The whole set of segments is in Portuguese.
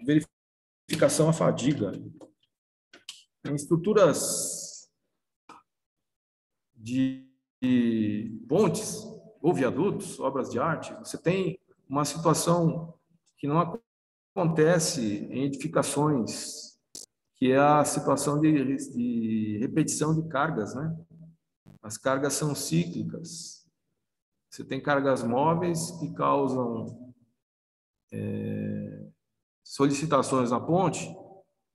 verificação à fadiga. Em estruturas de pontes ou viadutos, obras de arte, você tem uma situação que não acontece em edificações, que é a situação de repetição de cargas, né? As cargas são cíclicas. Você tem cargas móveis que causam solicitações na ponte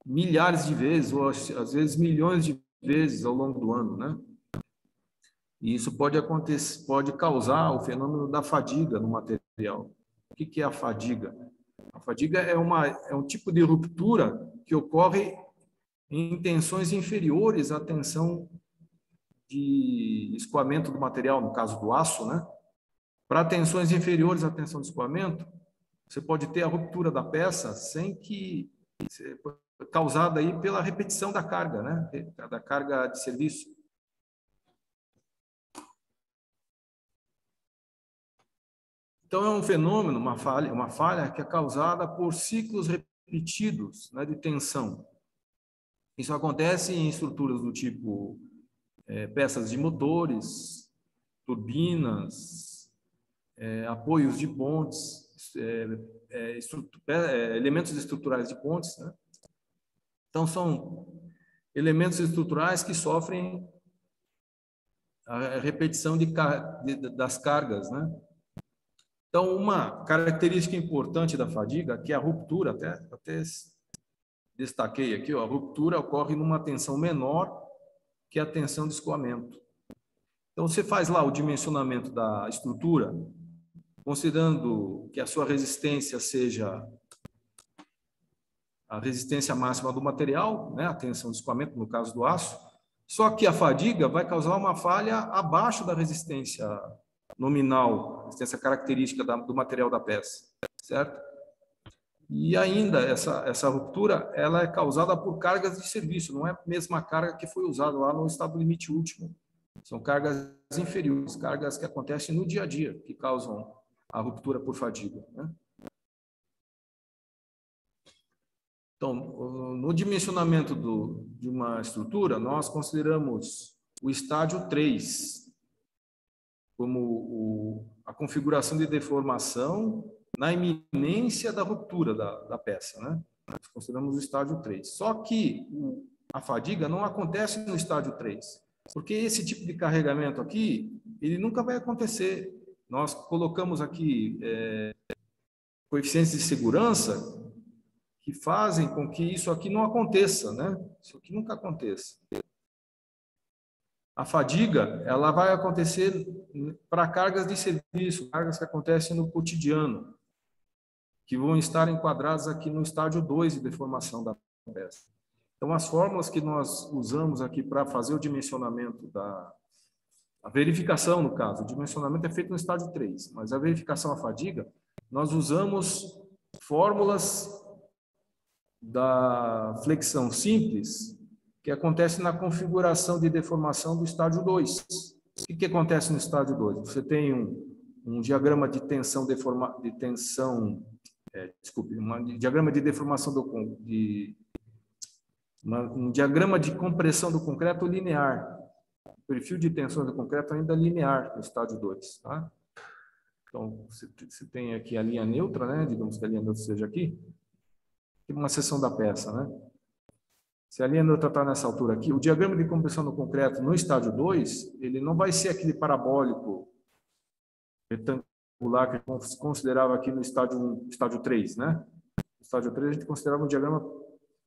milhares de vezes, ou às vezes milhões de vezes ao longo do ano, né? E isso pode acontecer, pode causar o fenômeno da fadiga no material. O que é a fadiga? A fadiga é um tipo de ruptura que ocorre em tensões inferiores à tensão de escoamento do material, no caso do aço, né? Para tensões inferiores à tensão de escoamento, você pode ter a ruptura da peça sem que causada aí pela repetição da carga, né? Da carga de serviço. Então é um fenômeno, uma falha que é causada por ciclos repetidos, né, de tensão. Isso acontece em estruturas do tipo peças de motores, turbinas, apoios de pontes, elementos estruturais de pontes, né? Então, são elementos estruturais que sofrem a repetição das cargas, né? Então, uma característica importante da fadiga, que é a ruptura, até destaquei aqui, ó, a ruptura ocorre numa tensão menor que a tensão de escoamento. Então, você faz lá o dimensionamento da estrutura, considerando que a sua resistência seja a resistência máxima do material, né, a tensão de escoamento, no caso do aço, só que a fadiga vai causar uma falha abaixo da resistência nominal, resistência característica do material da peça, certo? E ainda, essa ruptura, ela é causada por cargas de serviço, não é a mesma carga que foi usada lá no estado limite último. São cargas inferiores, cargas que acontecem no dia a dia, que causam a ruptura por fadiga, né? Então, no dimensionamento de uma estrutura, nós consideramos o estágio 3 como a configuração de deformação na iminência da ruptura da peça, né? Nós consideramos o estágio 3. Só que a fadiga não acontece no estágio 3, porque esse tipo de carregamento aqui, ele nunca vai acontecer. Nós colocamos aqui coeficientes de segurança que fazem com que isso aqui não aconteça, né? Isso aqui nunca aconteça. A fadiga, ela vai acontecer para cargas de serviço, cargas que acontecem no cotidiano, que vão estar enquadradas aqui no estágio 2 de deformação da peça. Então, as fórmulas que nós usamos aqui para fazer o dimensionamento a verificação, no caso, o dimensionamento é feito no estágio 3, mas a verificação à fadiga, nós usamos fórmulas da flexão simples, que acontece na configuração de deformação do estágio 2. O que acontece no estágio 2? Você tem um diagrama de tensão, um diagrama de deformação um diagrama de compressão do concreto linear. O perfil de tensão do concreto ainda linear no estágio 2. Tá? Então, você tem aqui a linha neutra, né? Digamos que a linha neutra seja aqui. Tem uma seção da peça, né? Se a linha neutra está nessa altura aqui, o diagrama de compressão do concreto no estágio 2, ele não vai ser aquele parabólico retangular que a gente considerava aqui no estágio 1, estágio 3, né? No estágio 3 a gente considerava um diagrama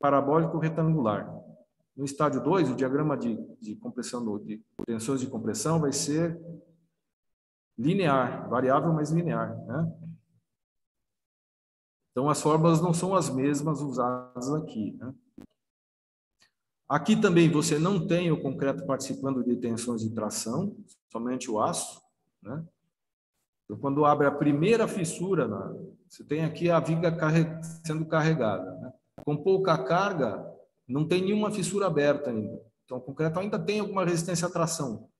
parabólico retangular. No estágio 2, o diagrama de compressão, de tensões de compressão vai ser linear, variável, mas linear, né? Então, as fórmulas não são as mesmas usadas aqui, né? Aqui também você não tem o concreto participando de tensões de tração, somente o aço, né? Então, quando abre a primeira fissura, você tem aqui a viga sendo carregada, né? Com pouca carga, não tem nenhuma fissura aberta ainda. Então, o concreto ainda tem alguma resistência à tração,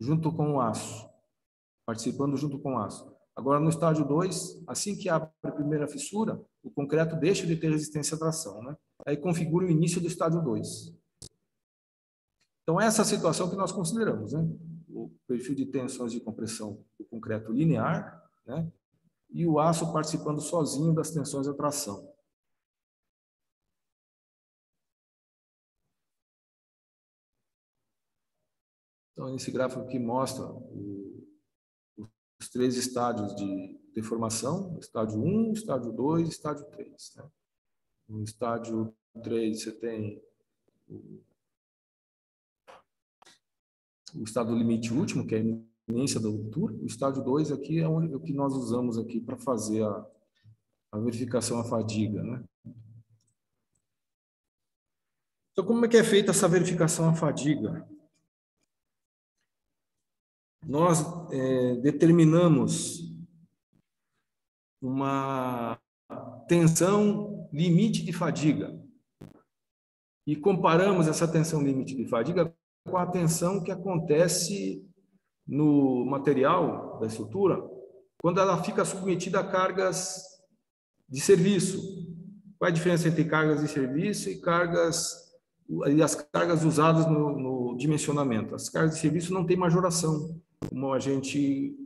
junto com o aço, participando junto com o aço. Agora, no estágio 2, assim que abre a primeira fissura, o concreto deixa de ter resistência à tração, né? Aí configura o início do estágio 2. Então, essa é a situação que nós consideramos, né? O perfil de tensões de compressão do concreto linear, né? E o aço participando sozinho das tensões à tração. Então, esse gráfico aqui mostra os 3 estádios de deformação, estádio 1, estádio 2 e estádio 3. Né? No estádio 3, você tem o estado limite último, que é a iminência da ruptura. O estádio 2 aqui é o que nós usamos aqui para fazer a verificação à fadiga. Né? Então, como é que é feita essa verificação à fadiga? Nós determinamos uma tensão limite de fadiga e comparamos essa tensão limite de fadiga com a tensão que acontece no material da estrutura quando ela fica submetida a cargas de serviço. Qual é a diferença entre cargas de serviço e as cargas usadas no dimensionamento? As cargas de serviço não têm majoração, como a gente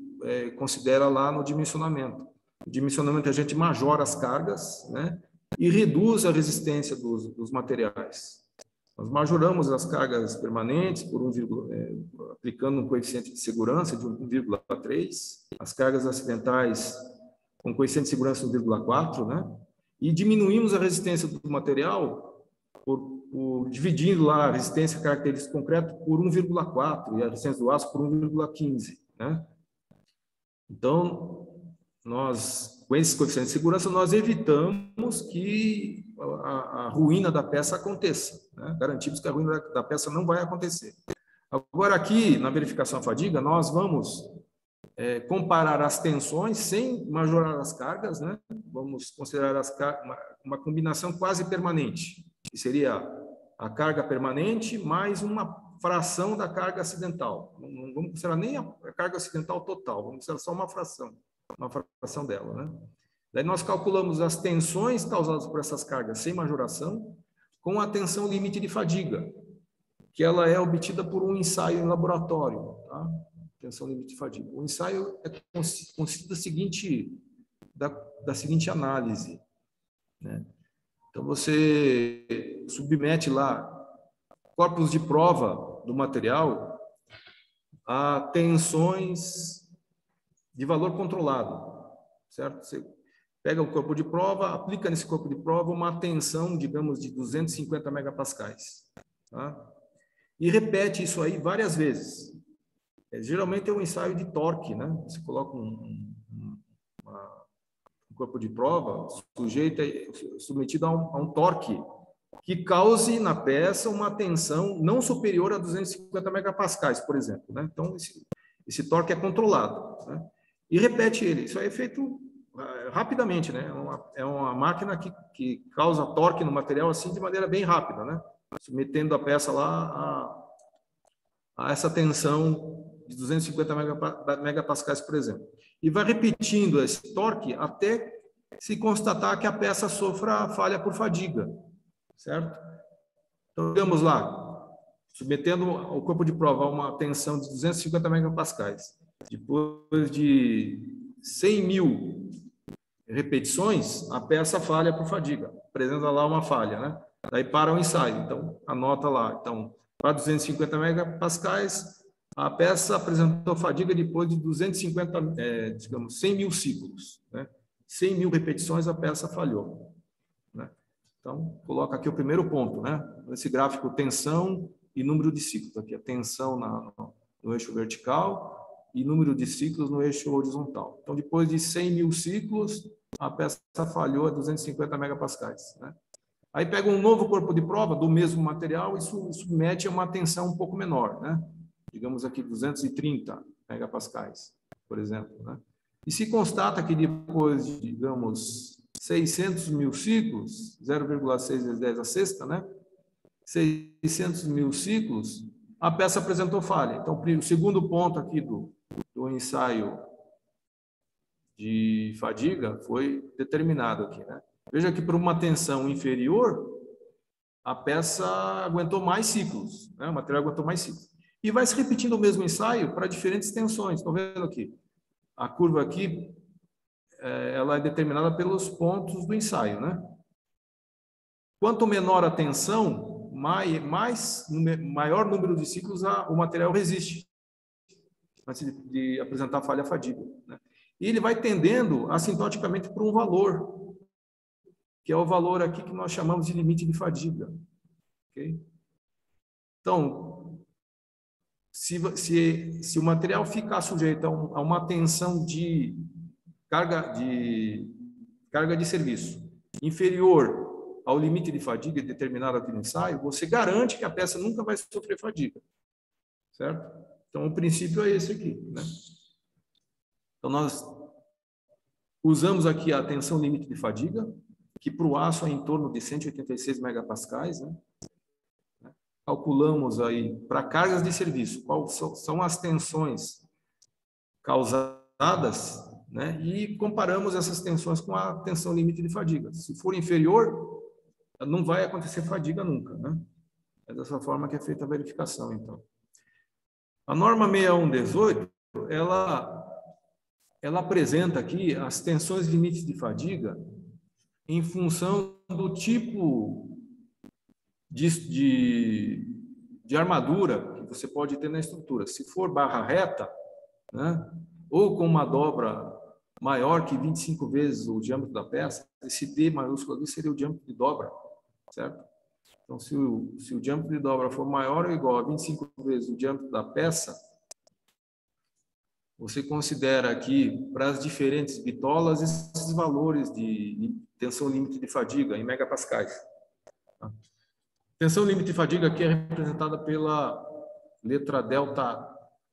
considera lá no dimensionamento. No dimensionamento a gente majora as cargas, né, e reduz a resistência dos materiais. Nós majoramos as cargas permanentes por aplicando um coeficiente de segurança de 1,3, as cargas acidentais com coeficiente de segurança de 1,4, né, e diminuímos a resistência do material dividindo lá a resistência característica concreta por 1,4 e a resistência do aço por 1,15, né? Então, nós, com esses coeficientes de segurança, nós evitamos que a ruína da peça aconteça, né? Garantimos que a ruína da peça não vai acontecer. Agora, aqui, na verificação à fadiga, nós vamos comparar as tensões sem majorar as cargas, né? Vamos considerar uma combinação quase permanente, que seria a carga permanente mais uma fração da carga acidental. Não vamos considerar nem a carga acidental total, vamos considerar só uma fração dela, né? Daí nós calculamos as tensões causadas por essas cargas sem majoração com a tensão limite de fadiga, que ela é obtida por um ensaio em laboratório, tá? Tensão limite de fadiga. O ensaio consiste da seguinte análise, né? Então, você submete lá corpos de prova do material a tensões de valor controlado, certo? Você pega o corpo de prova, aplica nesse corpo de prova uma tensão, digamos, de 250 megapascais, tá? E repete isso aí várias vezes. Geralmente é um ensaio de torque, né? Você coloca um corpo de prova submetido a um torque que cause na peça uma tensão não superior a 250 megapascais, por exemplo, né? Então, esse torque é controlado, né? E repete ele. Isso aí é feito rapidamente, né? É uma máquina que causa torque no material assim de maneira bem rápida, né? Submetendo a peça lá a essa tensão de 250 megapascais, por exemplo. E vai repetindo esse torque até se constatar que a peça sofra falha por fadiga, certo? Então, digamos lá, submetendo o corpo de prova a uma tensão de 250 megapascais. Depois de 100 mil repetições, a peça falha por fadiga. Apresenta lá uma falha, né? Daí para o ensaio. Então, anota lá. Então, para 250 megapascais, a peça apresentou fadiga depois de 250, digamos, 100 mil ciclos, né? 100 mil repetições, a peça falhou, né? Então, coloca aqui o primeiro ponto, né? Esse gráfico, tensão e número de ciclos. Aqui a tensão no eixo vertical e número de ciclos no eixo horizontal. Então, depois de 100 mil ciclos, a peça falhou a 250 megapascais, né? Aí pega um novo corpo de prova do mesmo material e submete a uma tensão um pouco menor, né? Digamos aqui 230 megapascais, por exemplo, né? E se constata que depois de, digamos, 600 mil ciclos, 0,6 vezes 10 a sexta, né? 600 mil ciclos, a peça apresentou falha. Então, o segundo ponto aqui do ensaio de fadiga foi determinado aqui, né? Veja que por uma tensão inferior, a peça aguentou mais ciclos, né? O material aguentou mais ciclos. E vai se repetindo o mesmo ensaio para diferentes tensões. Estão vendo aqui? A curva aqui, ela é determinada pelos pontos do ensaio, né? Quanto menor a tensão, maior número de ciclos o material resiste antes de apresentar falha fadiga, né? E ele vai tendendo assintoticamente para um valor, que é o valor aqui que nós chamamos de limite de fadiga. Okay? Então, se o material ficar sujeito a uma tensão de carga de serviço inferior ao limite de fadiga determinado aqui no ensaio, você garante que a peça nunca vai sofrer fadiga, certo? Então, o princípio é esse aqui, né? Então, nós usamos aqui a tensão limite de fadiga, que para o aço é em torno de 186 megapascais, né? Calculamos aí para cargas de serviço, quais são as tensões causadas, né? E comparamos essas tensões com a tensão limite de fadiga. Se for inferior, não vai acontecer fadiga nunca, né? É dessa forma que é feita a verificação, então. A norma 6118, ela apresenta aqui as tensões limites de fadiga em função do tipo de armadura que você pode ter na estrutura. Se for barra reta, né, ou com uma dobra maior que 25 vezes o diâmetro da peça, esse D maiúsculo ali seria o diâmetro de dobra, certo? Então, se o diâmetro de dobra for maior ou igual a 25 vezes o diâmetro da peça, você considera aqui, para as diferentes bitolas, esses valores de tensão limite de fadiga em megapascais. Tensão limite de fadiga aqui é representada pela letra delta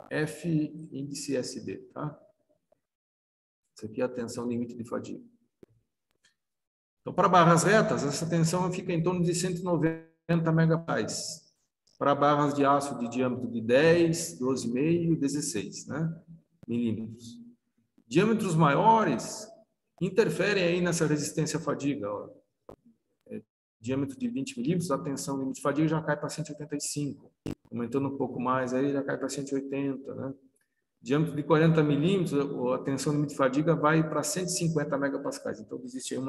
F índice SD, tá? Isso aqui é a tensão limite de fadiga. Então, para barras retas, essa tensão fica em torno de 190 megapascais. Para barras de aço de diâmetro de 10, 12,5 e 16, né? Milímetros. Diâmetros maiores interferem aí nessa resistência à fadiga. Ó. Diâmetro de 20 milímetros, a tensão limite de fadiga já cai para 185. Aumentando um pouco mais, aí já cai para 180, né? Diâmetro de 40 milímetros, a tensão limite de fadiga vai para 150 megapascais. Então, existe aí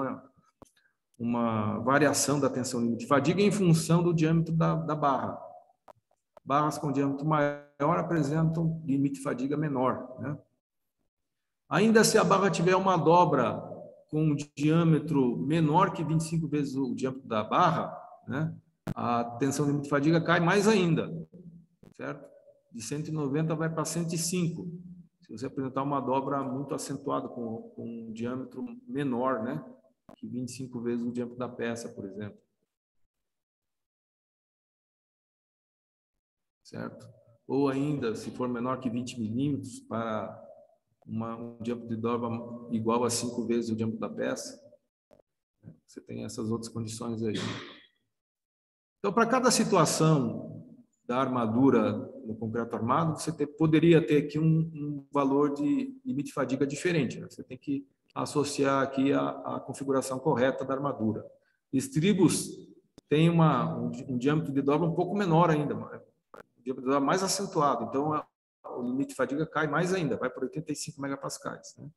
uma variação da tensão limite de fadiga em função do diâmetro da barra. Barras com diâmetro maior apresentam limite de fadiga menor, né? Ainda se a barra tiver uma dobra com um diâmetro menor que 25 vezes o diâmetro da barra, né, a tensão limite de fadiga cai mais ainda, certo? De 190 vai para 105. Se você apresentar uma dobra muito acentuada com um diâmetro menor, né, que 25 vezes o diâmetro da peça, por exemplo. Certo? Ou ainda, se for menor que 20 milímetros, para um diâmetro de dobra igual a 5 vezes o diâmetro da peça. Você tem essas outras condições aí. Então, para cada situação da armadura no concreto armado, você poderia ter aqui um valor de limite de fadiga diferente, né? Você tem que associar aqui a configuração correta da armadura. Estribos tem um diâmetro de dobra um pouco menor ainda, um diâmetro de dobra mais acentuado. Então, o limite de fadiga cai mais ainda, vai para 85 megapascais, né?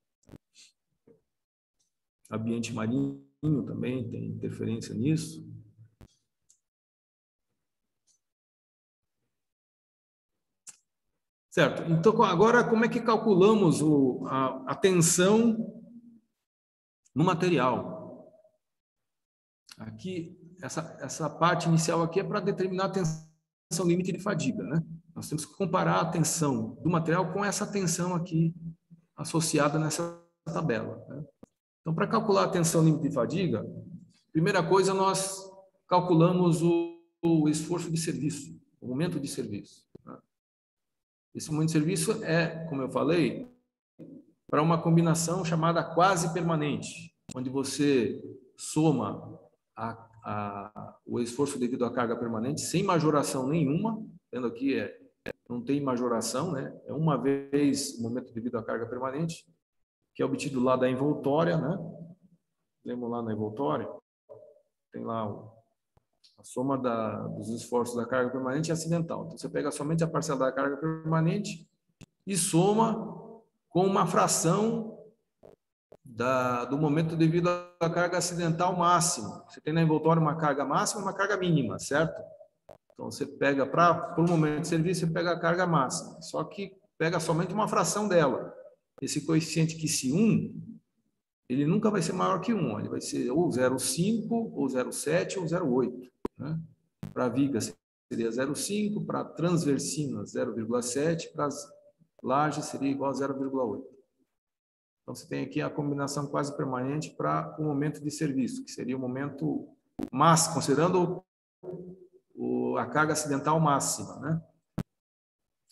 Ambiente marinho também tem interferência nisso. Certo. Então, agora, como é que calculamos a tensão no material? Aqui, essa parte inicial aqui é para determinar a tensão limite de fadiga, né? Nós temos que comparar a tensão do material com essa tensão aqui associada nessa tabela, né? Então, para calcular a tensão limite de fadiga, primeira coisa, nós calculamos o esforço de serviço, o momento de serviço, né? Esse momento de serviço é, como eu falei, para uma combinação chamada quase permanente, onde você soma o esforço devido à carga permanente sem majoração nenhuma. Vendo aqui, não tem majoração, né? É uma vez o momento devido à carga permanente, que é obtido lá da envoltória, né? lembram lá na envoltória, tem lá a soma dos esforços da carga permanente e acidental. Então, você pega somente a parcela da carga permanente e soma com uma fração do momento devido à carga acidental máxima. Você tem na envoltória uma carga máxima e uma carga mínima, certo? Então, você pega, para o momento de serviço, você pega a carga máxima, só que pega somente uma fração dela. Esse coeficiente QC1, ele nunca vai ser maior que 1, ele vai ser ou 0,5, ou 0,7, ou 0,8. Né? Para viga seria 0,5, para transversina 0,7, para as lajes seria igual a 0,8. Então, você tem aqui a combinação quase permanente para o momento de serviço, que seria o momento máximo, considerando a carga acidental máxima. Né?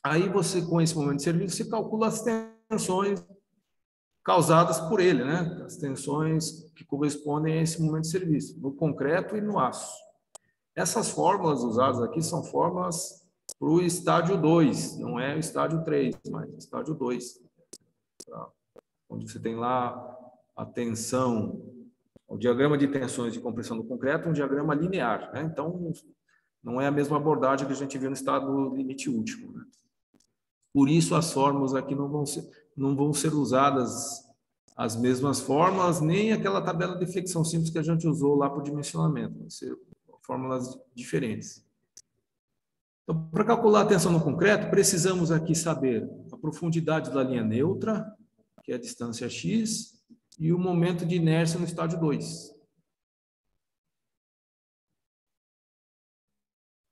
Aí você, com esse momento de serviço, você calcula as tensões causadas por ele, né? As tensões que correspondem a esse momento de serviço, no concreto e no aço. Essas fórmulas usadas aqui são fórmulas para o estádio 2, não é o estádio 3, mas o estádio 2. Tá? Onde você tem lá a tensão, o diagrama de tensões de compressão do concreto, um diagrama linear. Né? Então, não é a mesma abordagem que a gente viu no estado limite último. Né? Por isso, as fórmulas aqui não vão ser usadas as mesmas fórmulas, nem aquela tabela de flexão simples que a gente usou lá para o dimensionamento. Vão ser fórmulas diferentes. Então, para calcular a tensão no concreto, precisamos aqui saber a profundidade da linha neutra, que é a distância x, e o momento de inércia no estádio 2.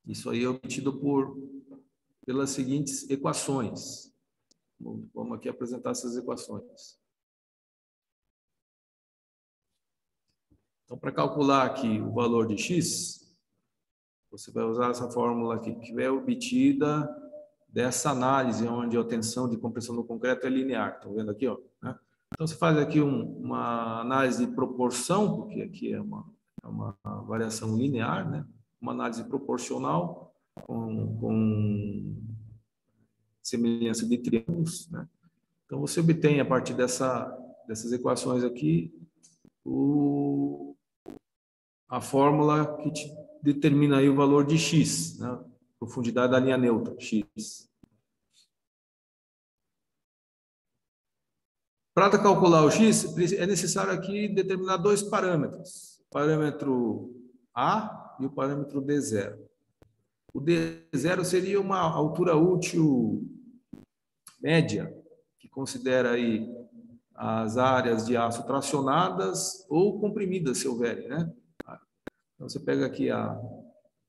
Isso aí é obtido pelas seguintes equações. Vamos aqui apresentar essas equações. Então, para calcular aqui o valor de x, você vai usar essa fórmula aqui, que é obtida dessa análise, onde a tensão de compressão do concreto é linear. Estão vendo aqui? Ó, né? Então, você faz aqui uma análise de proporção, porque aqui é uma variação linear, né? Uma análise proporcional com semelhança de triângulos. Né? Então, você obtém, a partir dessas equações aqui, a fórmula que te determina aí o valor de x, né? Profundidade da linha neutra, x. Para calcular o x, é necessário aqui determinar dois parâmetros, o parâmetro A e o parâmetro D0. O D0 seria uma altura útil média, que considera aí as áreas de aço tracionadas ou comprimidas, se houverem, né? Então, você pega aqui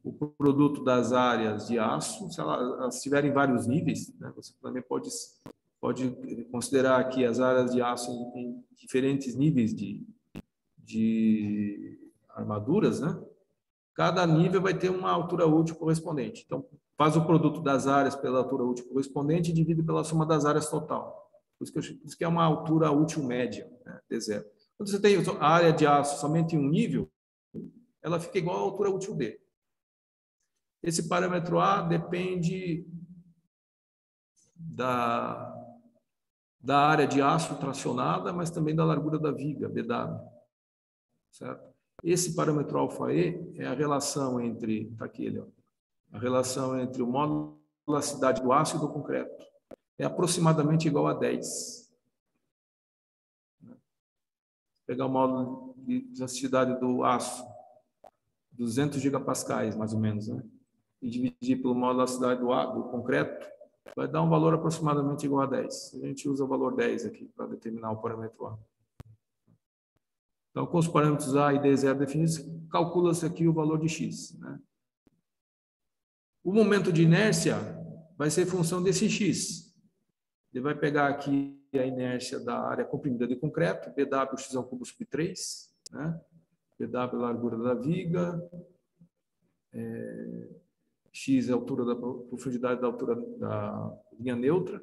o produto das áreas de aço, se elas estiverem em vários níveis, né? Você também pode considerar aqui as áreas de aço em diferentes níveis de armaduras, né? Cada nível vai ter uma altura útil correspondente. Então, faz o produto das áreas pela altura útil correspondente e divide pela soma das áreas total. Por isso que é uma altura útil média, né? D0. Quando você tem a área de aço somente em um nível, ela fica igual à altura útil D. Esse parâmetro A depende da área de aço tracionada, mas também da largura da viga, BW. Certo? Esse parâmetro alfa-E é a relação entre, está aqui ele, ó, a relação entre o módulo de elasticidade do aço e do concreto. É aproximadamente igual a 10. Vou pegar o módulo de elasticidade do aço, 200 gigapascais, mais ou menos, né? E dividir pelo módulo de elasticidade do concreto, vai dar um valor aproximadamente igual a 10. A gente usa o valor 10 aqui para determinar o parâmetro A. Então, com os parâmetros A e D0 definidos, calcula-se aqui o valor de x. Né? O momento de inércia vai ser função desse x. Ele vai pegar aqui a inércia da área comprimida de concreto, BW x ao cubo sub 3, né? BW largura da viga, x é a altura da profundidade da altura da linha neutra.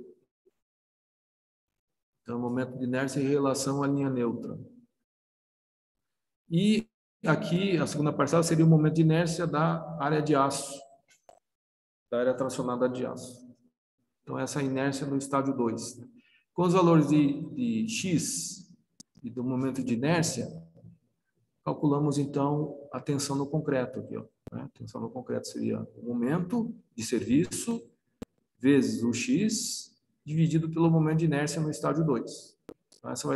Então, o momento de inércia em relação à linha neutra. E aqui, a segunda parcela seria o momento de inércia da área de aço, da área tracionada de aço. Então, essa inércia no estádio 2. Com os valores de x e do momento de inércia, calculamos, então, a tensão no concreto aqui, ó, né? A tensão no concreto seria o momento de serviço vezes o x dividido pelo momento de inércia no estágio 2. Então, essa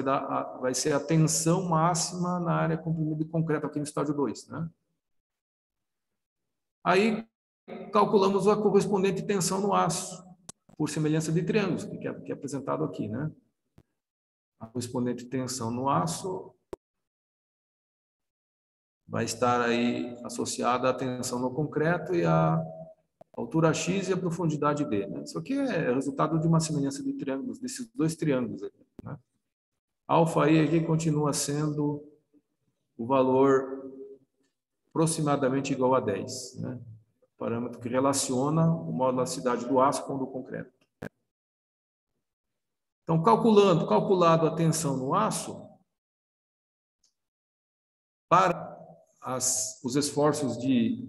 vai ser a tensão máxima na área comprimida de concreto aqui no estágio 2, né? Aí, calculamos a correspondente tensão no aço, por semelhança de triângulos, que é apresentado aqui, né? A correspondente tensão no aço vai estar aí associada à tensão no concreto e à altura x e a profundidade d, né? Isso aqui é resultado de uma semelhança de triângulos, desses dois triângulos aqui, né? Alfa aí aqui continua sendo o valor aproximadamente igual a 10, né? Parâmetro que relaciona o modo de elasticidade do aço com o do concreto. Então, calculado a tensão no aço, para os esforços de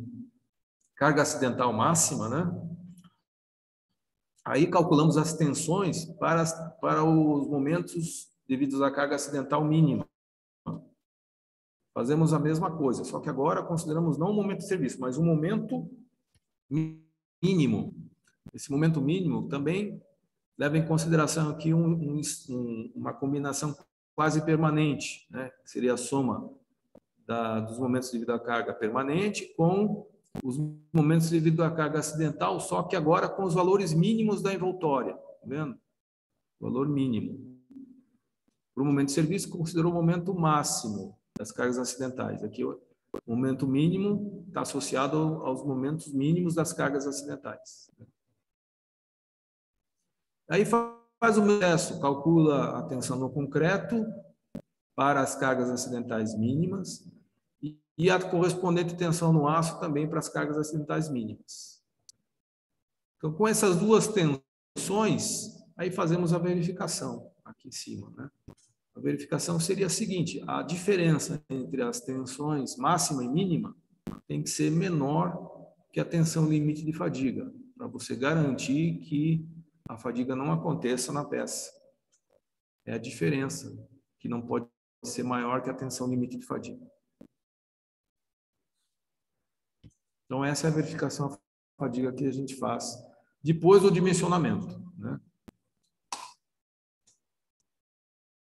carga acidental máxima, né? Aí calculamos as tensões para os momentos devidos à carga acidental mínima. Fazemos a mesma coisa, só que agora consideramos não o momento de serviço, mas o momento mínimo. Esse momento mínimo também leva em consideração aqui uma combinação quase permanente, né? Que seria a soma dos momentos devido à carga permanente com os momentos devido à carga acidental, só que agora com os valores mínimos da envoltória, tá vendo? Valor mínimo. Para o momento de serviço, considerou o momento máximo das cargas acidentais. Aqui, o momento mínimo está associado aos momentos mínimos das cargas acidentais. Aí faz o processo, calcula a tensão no concreto para as cargas acidentais mínimas e a correspondente tensão no aço também para as cargas acidentais mínimas. Então, com essas duas tensões, aí fazemos a verificação aqui em cima, né? A verificação seria a seguinte: a diferença entre as tensões máxima e mínima tem que ser menor que a tensão limite de fadiga, para você garantir que a fadiga não aconteça na peça. É a diferença, que não pode ser maior que a tensão limite de fadiga. Então, essa é a verificação da fadiga que a gente faz depois do dimensionamento, né?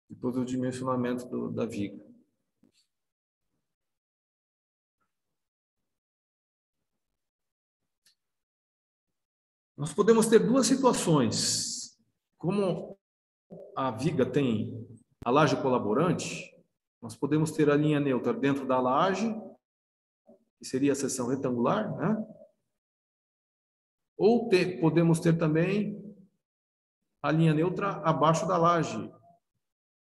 Depois do dimensionamento da viga. Nós podemos ter duas situações. Como a viga tem a laje colaborante, nós podemos ter a linha neutra dentro da laje, que seria a seção retangular, né? Ou podemos ter também a linha neutra abaixo da laje,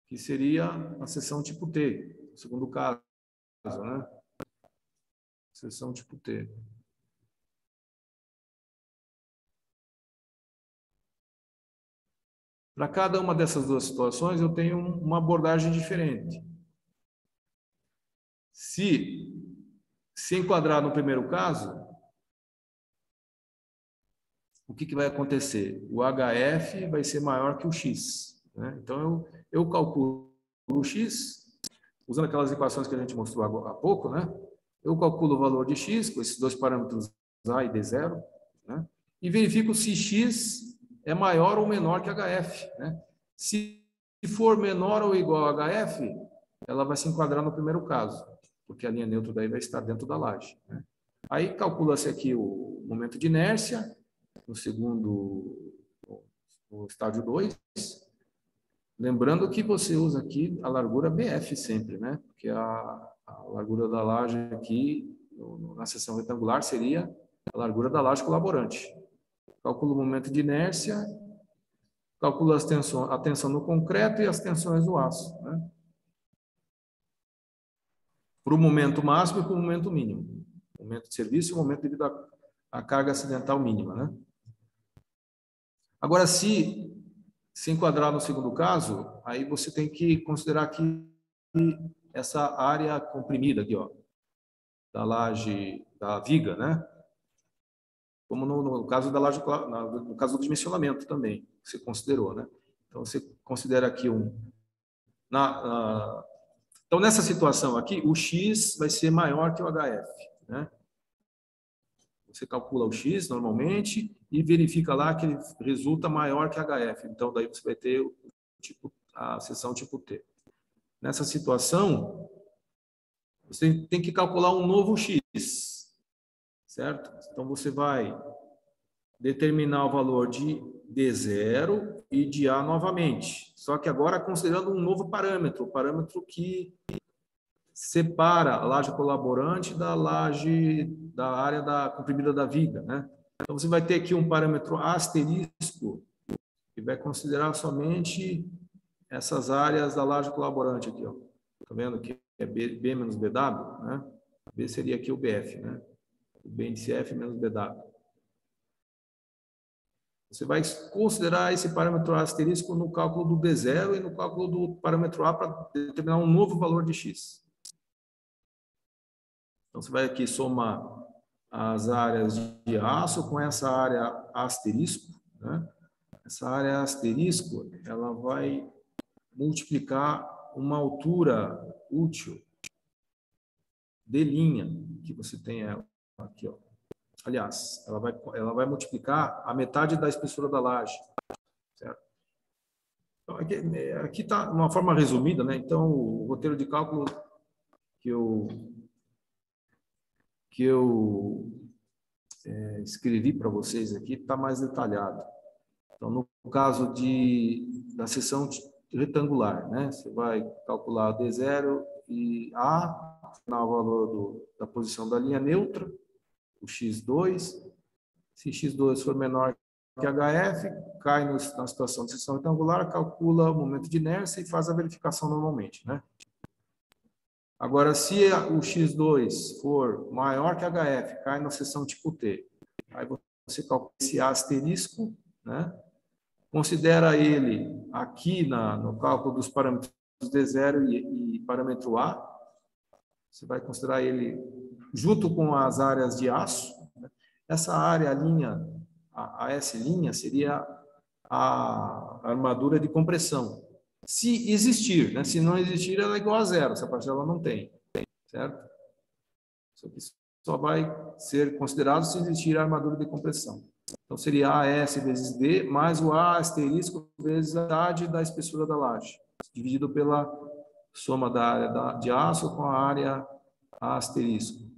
que seria a seção tipo T, segundo caso, né? Seção tipo T. Para cada uma dessas duas situações, eu tenho uma abordagem diferente. Se enquadrar no primeiro caso, o que vai acontecer? O HF vai ser maior que o X, né? Então, eu calculo o X, usando aquelas equações que a gente mostrou há pouco, né? Eu calculo o valor de X, com esses dois parâmetros A e D0, né? E verifico se X é maior ou menor que HF, né? Se for menor ou igual a HF, ela vai se enquadrar no primeiro caso, porque a linha neutra daí vai estar dentro da laje, né? Aí calcula-se aqui o momento de inércia, no segundo, no estágio 2. Lembrando que você usa aqui a largura BF sempre, né? Porque a largura da laje aqui, na seção retangular, seria a largura da laje colaborante. Calcula o momento de inércia, calcula a tensão no concreto e as tensões no aço, né? Para o momento máximo e para o momento mínimo. Momento de serviço e o momento devido à carga acidental mínima, né? Agora, se enquadrar no segundo caso, aí você tem que considerar que essa área comprimida aqui, ó, da laje, da viga, né? Como no caso da laje, no caso do dimensionamento também, você considerou, né? Então, você considera aqui Então, nessa situação aqui, o X vai ser maior que o HF, né? Você calcula o X normalmente e verifica lá que ele resulta maior que HF. Então, daí você vai ter a seção tipo T. Nessa situação, você tem que calcular um novo X, certo? Então, você vai determinar o valor de D0 e de A novamente. Só que agora considerando um novo parâmetro, o parâmetro que separa a laje colaborante da laje da área da comprimida da viga, né? Então você vai ter aqui um parâmetro asterisco que vai considerar somente essas áreas da laje colaborante aqui, ó. Tá vendo que é B menos BW, né? B seria aqui o BF, né? O B índice F menos BW. Você vai considerar esse parâmetro asterisco no cálculo do D0 e no cálculo do parâmetro A para determinar um novo valor de X. Então, você vai aqui somar as áreas de aço com essa área asterisco, né? Essa área asterisco, ela vai multiplicar uma altura útil de linha que você tem aqui, ó. Aliás, ela vai multiplicar a metade da espessura da laje, certo? Então, aqui está uma forma resumida, né? Então, o roteiro de cálculo que eu escrevi para vocês aqui está mais detalhado. Então, no caso da seção retangular, né? Você vai calcular D0 e A, o valor da posição da linha neutra, o X2. Se X2 for menor que HF, cai na situação de seção retangular, calcula o momento de inércia e faz a verificação normalmente, né? Agora, se o X2 for maior que HF, cai na seção tipo T. Aí você calcula esse asterisco, né? Considera ele aqui no cálculo dos parâmetros D0 e parâmetro A. Você vai considerar ele junto com as áreas de aço. Essa área, a S' seria a armadura de compressão. Se existir, né? Se não existir, ela é igual a zero. Essa parcela não tem, certo? Isso aqui só vai ser considerado se existir a armadura de compressão. Então, seria AS vezes D, mais o A asterisco vezes a metade da espessura da laje, dividido pela soma da área de aço com a área A asterisco.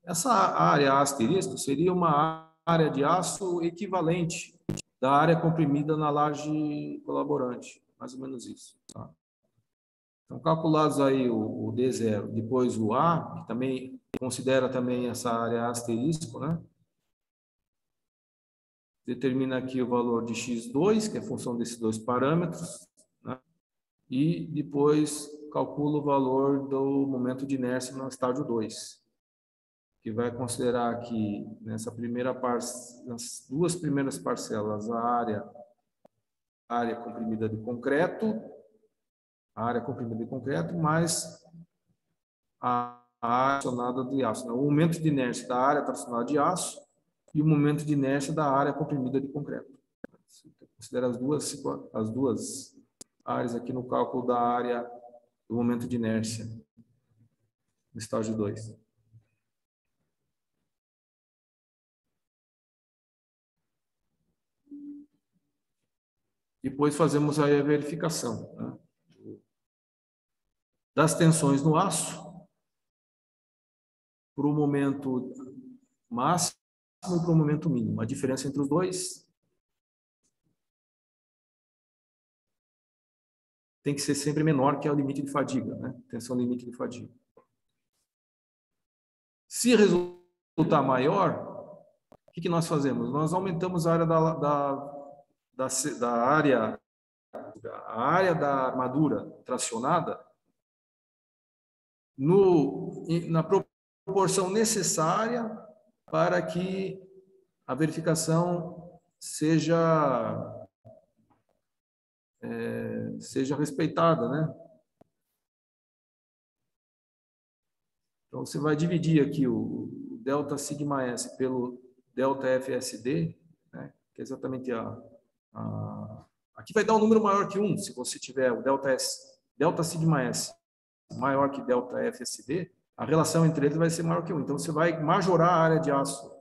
Essa área A asterisco seria uma área de aço equivalente da área comprimida na laje colaborante, mais ou menos isso. Tá? Então, calculados aí o D0, depois o A, que também considera também essa área asterisco, né? Determina aqui o valor de X2, que é a função desses dois parâmetros, né? E depois calcula o valor do momento de inércia no estágio 2, que vai considerar aqui, nas duas primeiras parcelas, a área comprimida de concreto, mais a área tracionada de aço, né? O momento de inércia da área tracionada de aço e o momento de inércia da área comprimida de concreto. Considera as duas áreas aqui no cálculo da área do momento de inércia, no estágio 2. Depois fazemos aí a verificação, né? Das tensões no aço para o momento máximo e para o momento mínimo. A diferença entre os dois tem que ser sempre menor que o limite de fadiga, né? Tensão limite de fadiga. Se resultar maior, o que nós fazemos? Nós aumentamos a área a área da armadura tracionada na proporção necessária para que a verificação seja respeitada, né? Então, você vai dividir aqui o delta sigma S pelo delta FSD, né? Que é exatamente Aqui vai dar um número maior que 1. Se você tiver o delta S, delta sigma S maior que delta FSD, a relação entre eles vai ser maior que 1. Então, você vai majorar a área de aço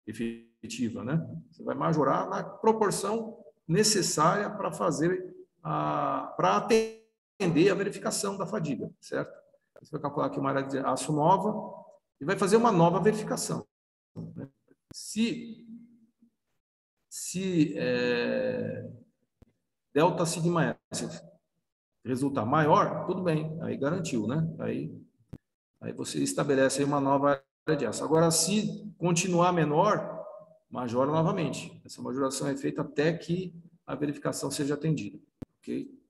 efetiva, né? Você vai majorar na proporção necessária para fazer para atender a verificação da fadiga, certo? Você vai calcular aqui uma área de aço nova e vai fazer uma nova verificação, né? Se delta sigma S resultar maior, tudo bem, aí garantiu, né? Aí você estabelece aí uma nova área de aço. Agora, se continuar menor, majora novamente. Essa majoração é feita até que a verificação seja atendida, ok?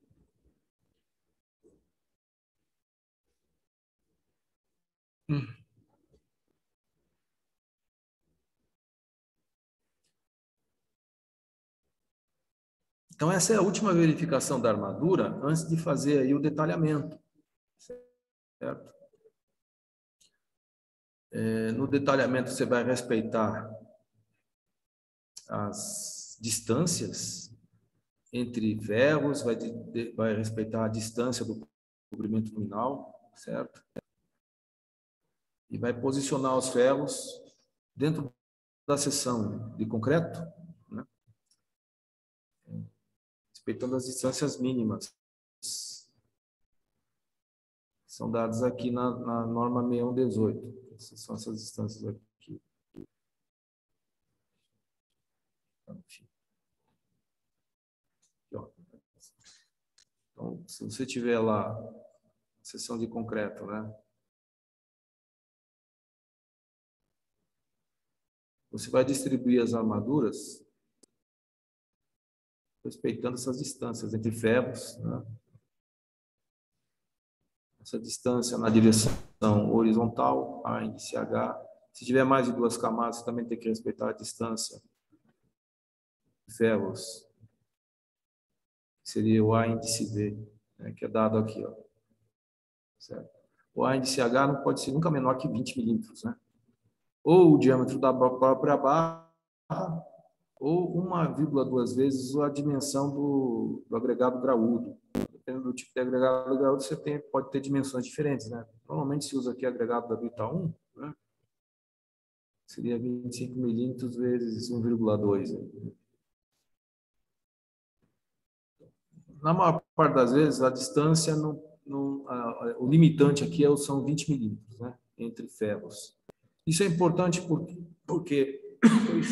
Então, essa é a última verificação da armadura antes de fazer aí o detalhamento, certo? No detalhamento, você vai respeitar as distâncias entre ferros, vai respeitar a distância do cobrimento nominal, certo? E vai posicionar os ferros dentro da seção de concreto, né? Respeitando as distâncias mínimas. São dadas aqui na norma 6118. Essas são essas distâncias aqui. Enfim. Então, se você tiver lá a seção de concreto, né? Você vai distribuir as armaduras respeitando essas distâncias entre ferros, né? Essa distância na direção horizontal, A índice H. Se tiver mais de 2 camadas, você também tem que respeitar a distância de ferros, que seria o A índice V, né? Que é dado aqui, ó. Certo? O A índice H não pode ser nunca menor que 20 milímetros, né? Ou o diâmetro da própria barra, ou 1,2 vezes a dimensão do agregado graúdo. Dependendo do tipo de agregado graúdo, você pode ter dimensões diferentes, né? Normalmente se usa aqui agregado da Vita 1, né? Seria 25 milímetros vezes 1,2. Na maior parte das vezes, a distância, o limitante aqui são 20 milímetros, né? Entre ferros. Isso é importante porque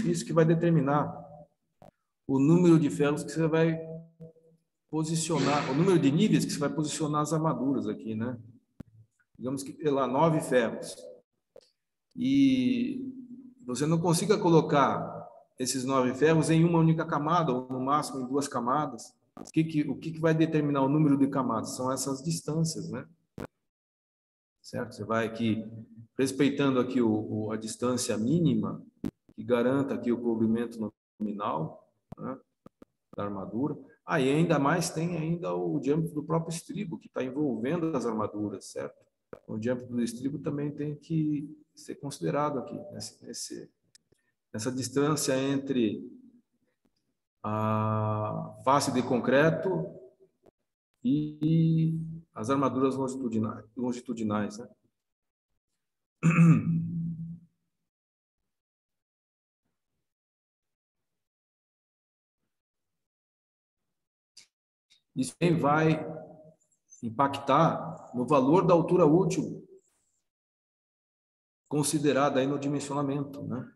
isso que vai determinar o número de ferros que você vai posicionar, o número de níveis que você vai posicionar as armaduras aqui, né? Digamos que, sei lá, 9 ferros. E você não consiga colocar esses 9 ferros em uma única camada, ou no máximo em 2 camadas. O que vai determinar o número de camadas? São essas distâncias, né? Certo? Você vai aqui, respeitando aqui a distância mínima, que garanta aqui o cobrimento nominal, né, da armadura. Aí ainda mais tem ainda o diâmetro do próprio estribo, que está envolvendo as armaduras, certo? O diâmetro do estribo também tem que ser considerado aqui, nessa distância entre a face de concreto e as armaduras longitudinais, né? Isso também vai impactar no valor da altura útil considerada aí no dimensionamento, né?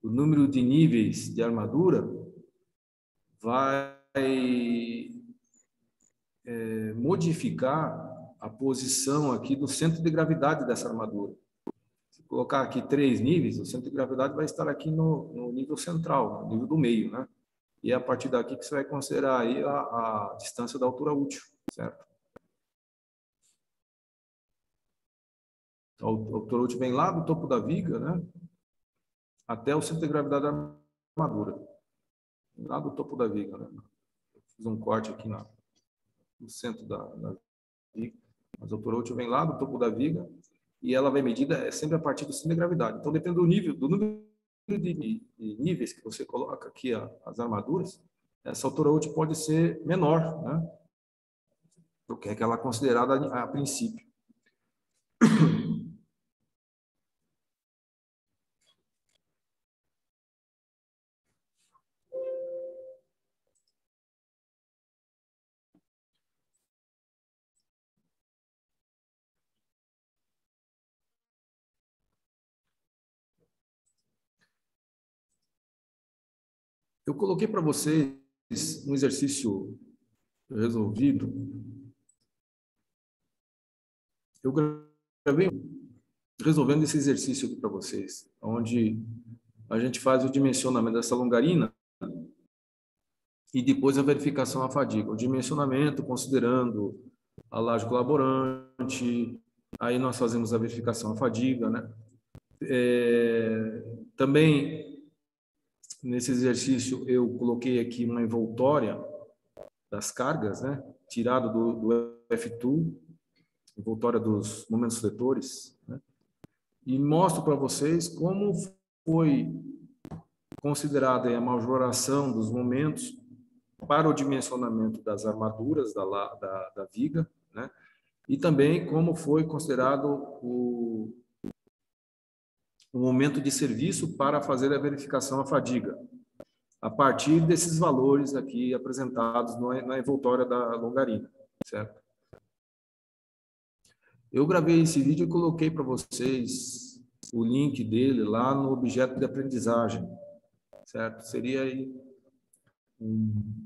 O número de níveis de armadura vai modificar a posição aqui do centro de gravidade dessa armadura. Se colocar aqui 3 níveis, o centro de gravidade vai estar aqui no nível central, no nível do meio, né? E é a partir daqui que você vai considerar aí a distância da altura útil, certo? Então, a altura útil vem lá do topo da viga, né? Até o centro de gravidade da armadura. Lá do topo da viga, né? Fiz um corte aqui no centro da viga. Mas a altura útil vem lá do topo da viga e ela vai medida sempre a partir do centro de gravidade. Então, depende do número de níveis que você coloca aqui as armaduras, essa altura útil pode ser menor, né, do que aquela considerada a princípio. Eu coloquei para vocês um exercício resolvido. Eu gravei resolvendo esse exercício aqui para vocês, onde a gente faz o dimensionamento dessa longarina e depois a verificação da fadiga. O dimensionamento, considerando a laje colaborante, aí nós fazemos a verificação da fadiga, né? Também, nesse exercício, eu coloquei aqui uma envoltória das cargas, né? Tirado do F2, envoltória dos momentos fletores, né? E mostro para vocês como foi considerada a majoração dos momentos para o dimensionamento das armaduras da viga, né? E também como foi considerado o momento de serviço para fazer a verificação da fadiga, a partir desses valores aqui apresentados na envoltória da longarina, certo? Eu gravei esse vídeo e coloquei para vocês o link dele lá no objeto de aprendizagem, certo? Seria aí um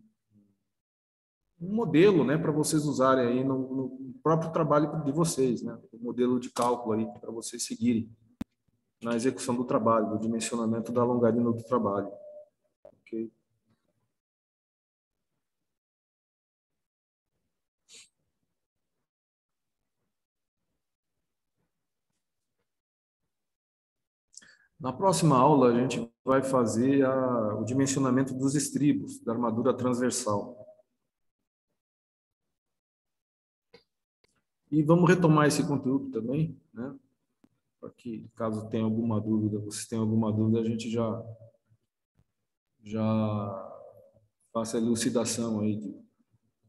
modelo, né, para vocês usarem aí no próprio trabalho de vocês, né? O modelo de cálculo aí para vocês seguirem na execução do trabalho, do dimensionamento da longarina do trabalho. Ok? Na próxima aula, a gente vai fazer o dimensionamento dos estribos, da armadura transversal. E vamos retomar esse conteúdo também, né? Para que, caso tenha alguma dúvida, vocês tenham alguma dúvida, a gente já faça a elucidação aí de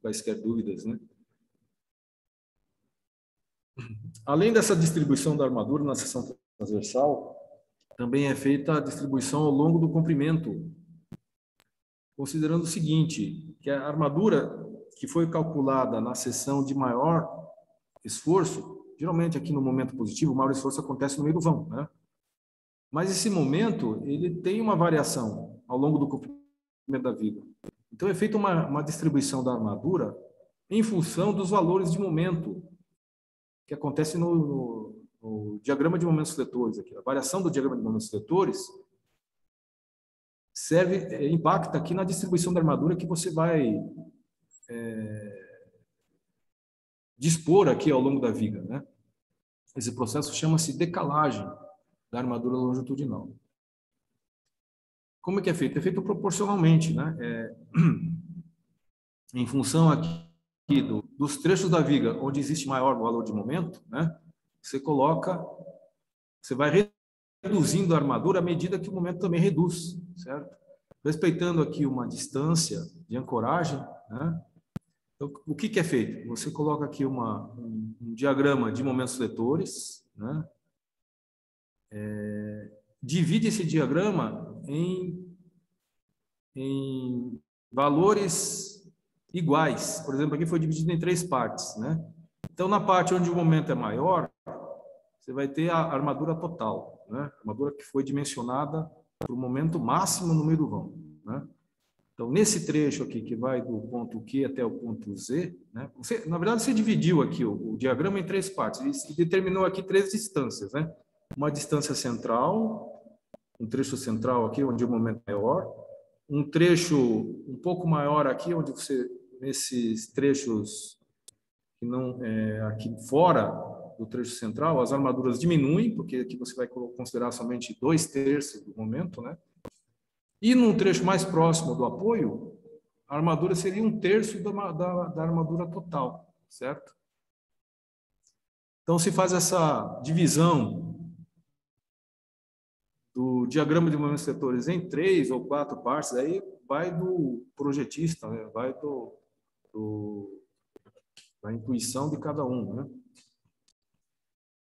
quaisquer dúvidas, né? Além dessa distribuição da armadura na seção transversal, também é feita a distribuição ao longo do comprimento, considerando o seguinte, que a armadura que foi calculada na seção de maior esforço, geralmente aqui no momento positivo, o maior esforço acontece no meio do vão, né? Mas esse momento, ele tem uma variação ao longo do comprimento da viga. Então é feita uma distribuição da armadura em função dos valores de momento que acontece no diagrama de momentos fletores aqui. A variação do diagrama de momentos fletores impacta aqui na distribuição da armadura que você vai dispor aqui ao longo da viga, né? Esse processo chama-se decalagem da armadura longitudinal. Como é que é feito? É feito proporcionalmente, né? Em função aqui dos trechos da viga onde existe maior valor de momento, né? Você vai reduzindo a armadura à medida que o momento também reduz, certo? Respeitando aqui uma distância de ancoragem, né? Então, o que é feito? Você coloca aqui um diagrama de momentos fletores, né? Divide esse diagrama em valores iguais. Por exemplo, aqui foi dividido em 3 partes, né? Então, na parte onde o momento é maior, você vai ter a armadura total, né? A armadura que foi dimensionada para o momento máximo no meio do vão, né? Então, nesse trecho aqui, que vai do ponto Q até o ponto Z, né? Na verdade, você dividiu aqui o diagrama em 3 partes e determinou aqui 3 distâncias, né? Uma distância central, um trecho central aqui, onde o momento é maior, um trecho um pouco maior aqui, onde você, nesses trechos que não aqui fora do trecho central, as armaduras diminuem, porque aqui você vai considerar somente 2/3 do momento, né? E num trecho mais próximo do apoio, a armadura seria 1/3 da armadura total, certo? Então, se faz essa divisão do diagrama de movimentos setores em 3 ou 4 partes, aí vai do projetista, né? Vai da intuição de cada um, né?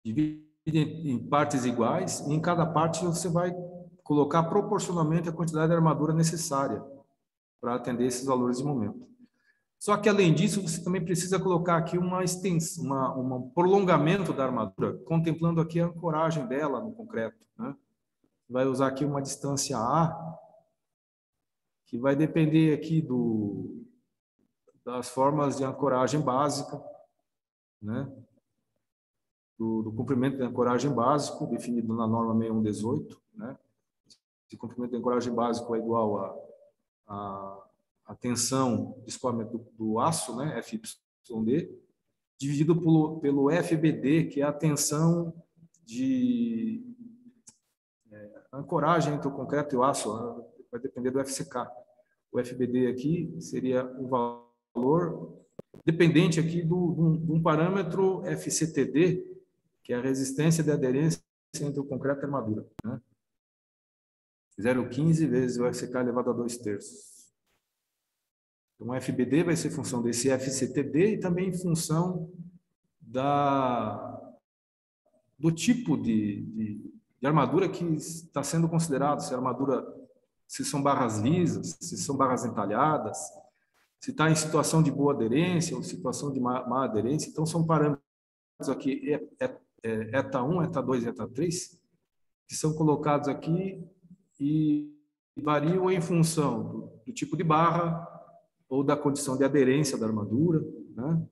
Divide em partes iguais, e em cada parte você vai colocar proporcionalmente a quantidade de armadura necessária para atender esses valores de momento. Só que, além disso, você também precisa colocar aqui uma extensão, um prolongamento da armadura, contemplando aqui a ancoragem dela no concreto, né? Vai usar aqui uma distância A, que vai depender aqui das formas de ancoragem básica, né? Do comprimento de ancoragem básico, definido na norma 6118, né? Esse comprimento de ancoragem básico é igual a tensão de escoamento do aço, né? FYD, dividido pelo FBD, que é a tensão de ancoragem entre o concreto e o aço, né? Vai depender do FCK. O FBD aqui seria o valor dependente aqui de um parâmetro FCTD, que é a resistência de aderência entre o concreto e a armadura, né? 0,15 vezes o FCK elevado a 2/3. Então, o FBD vai ser função desse FCTD e também em função do tipo de armadura que está sendo considerado, se são barras lisas, se são barras entalhadas, se está em situação de boa aderência ou situação de má aderência. Então, são parâmetros aqui, ETA 1, ETA 2 e ETA 3, que são colocados aqui e variam em função do tipo de barra ou da condição de aderência da armadura, né?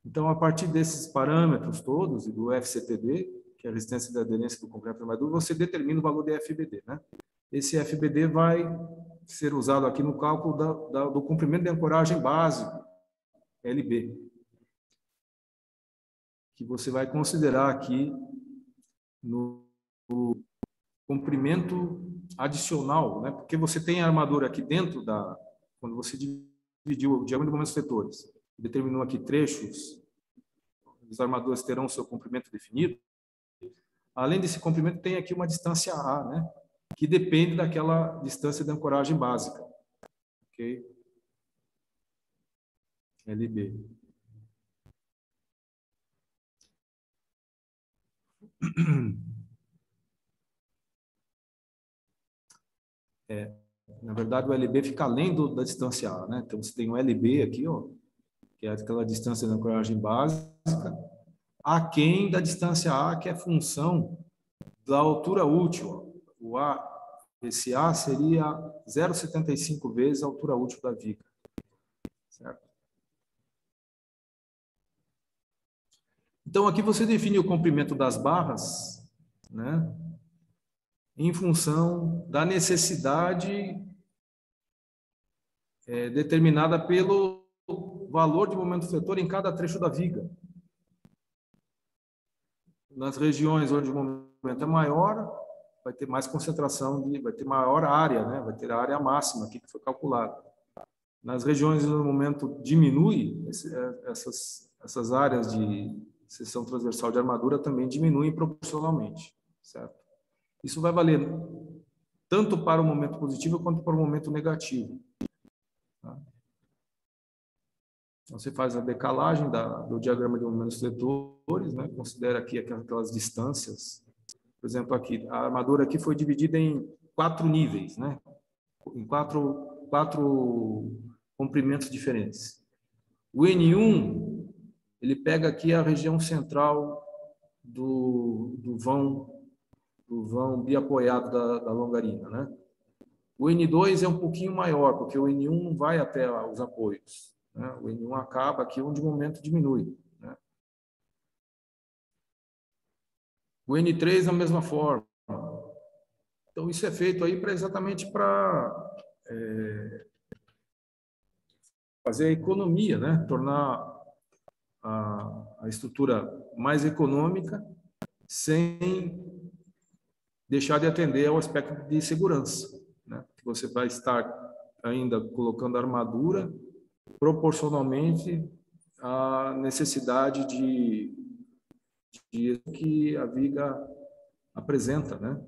Então, a partir desses parâmetros todos, e do FCTD, que é a resistência de aderência do concreto à armadura, você determina o valor de FBD, né? Esse FBD vai ser usado aqui no cálculo do comprimento de ancoragem básico, LB, que você vai considerar aqui no comprimento adicional, né? Porque você tem a armadura aqui dentro quando você dividiu o diâmetro de momentos setores, determinou aqui trechos, as armaduras terão o seu comprimento definido. Além desse comprimento, tem aqui uma distância A, né? Que depende daquela distância de ancoragem básica. Ok? LB. Na verdade, o LB fica além da distância A, né? Então, você tem o LB aqui, ó, que é aquela distância de ancoragem básica, aquém da distância A, que é função da altura útil. Esse A seria 0,75 vezes a altura útil da viga. Certo? Então, aqui você define o comprimento das barras, né, em função da necessidade determinada pelo valor de momento fletor em cada trecho da viga. Nas regiões onde o momento é maior, vai ter mais concentração, vai ter maior área, né? Vai ter a área máxima aqui que foi calculada. Nas regiões onde o momento diminui, essas áreas de seção transversal de armadura também diminuem proporcionalmente, certo? Isso vai valer tanto para o momento positivo quanto para o momento negativo. Tá? Então, você faz a decalagem do diagrama de momentos setores, né? Considera aqui aquelas distâncias. Por exemplo, aqui, a armadura aqui foi dividida em 4 níveis, né? Em quatro comprimentos diferentes. O N1, ele pega aqui a região central do vão biapoiado da longarina, né? O N2 é um pouquinho maior, porque o N1 não vai até os apoios, né? O N1 acaba aqui onde o momento diminui, né? O N3 da mesma forma. Então, isso é feito aí exatamente para fazer a economia, né? Tornar a estrutura mais econômica sem deixar de atender ao aspecto de segurança, né? Você vai estar ainda colocando armadura proporcionalmente à necessidade de que a viga apresenta, né?